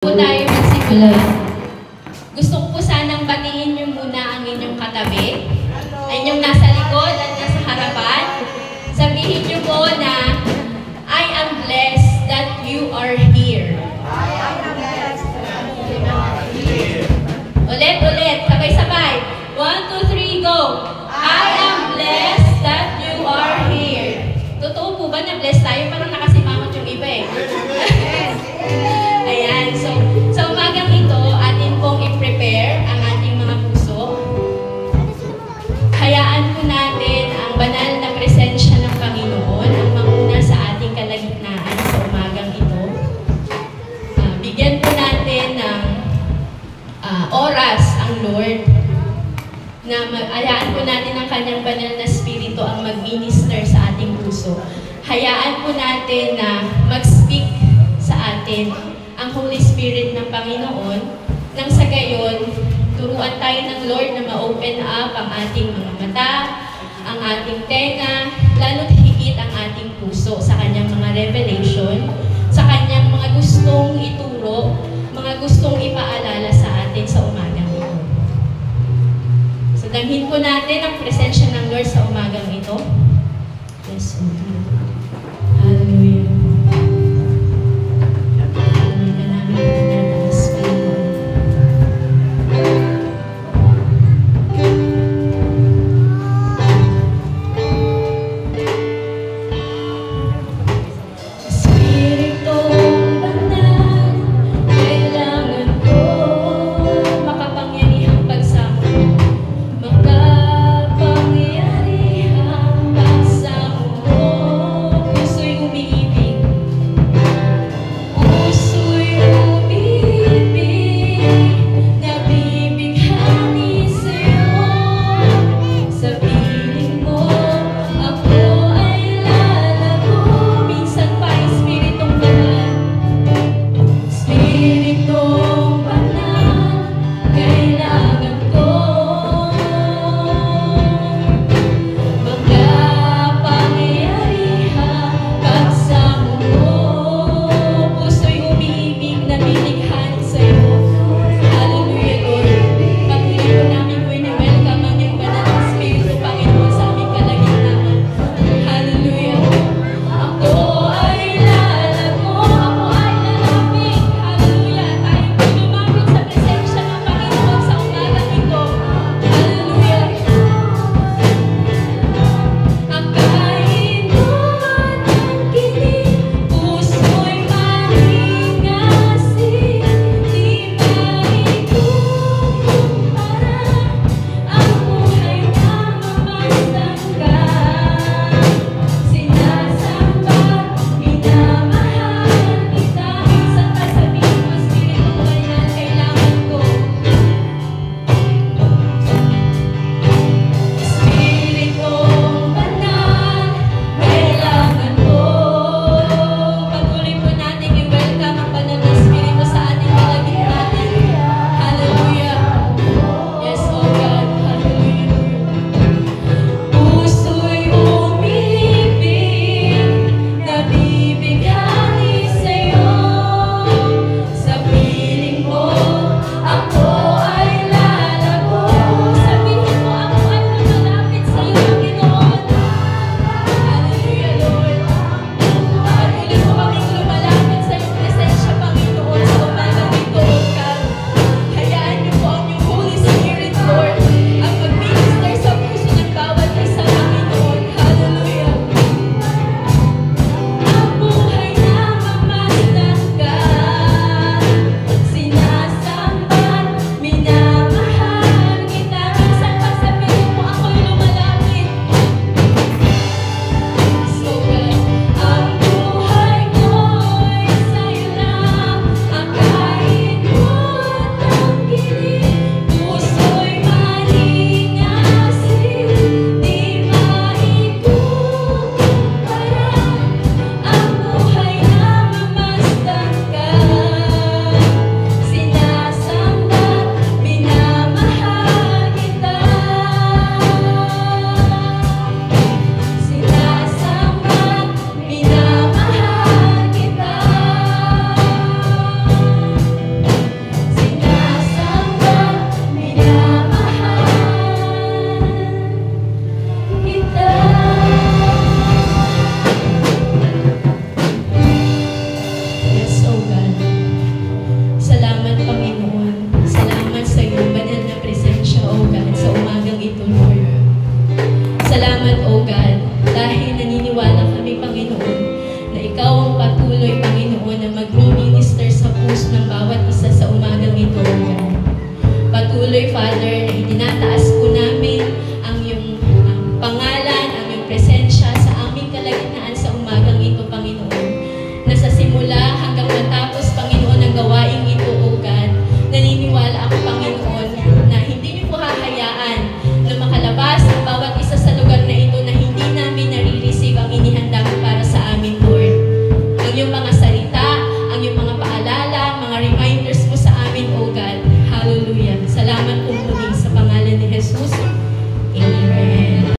Po tayo magsimula. Gusto ko po sanang batiin niyo muna ang inyong katabi, ay inyong nasa likod at nasa harapan. Sabihin niyo po na, I am blessed that you are here. I am blessed that you are here. Ulit, sabay-sabay. 1, 2, 3, go! I am blessed that you are here. Totoo po ba na blessed tayo? Parang nakasimangot yung iba eh. Ayan, so sa umagang ito, atin pong i-prepare ang ating mga puso. Hayaan po natin ang banal na presensya ng Panginoon ang manguna sa ating kalagitnaan sa umagang ito. Bigyan po natin ng oras ang Lord na hayaan po natin ang kanyang banal na spirito ang mag-minister sa ating puso. Hayaan po natin na mag-speak sa atin ang Holy Spirit ng Panginoon, nang sa gayon, turuan tayo ng Lord na ma-open up ang ating mga mata, ang ating tenga, lalo't higit ang ating puso sa kanyang mga revelation, sa kanyang mga gustong ituro, mga gustong ipaalala sa atin sa umagang ito. So, damhin po natin ang presensya ng Lord sa umagang ito.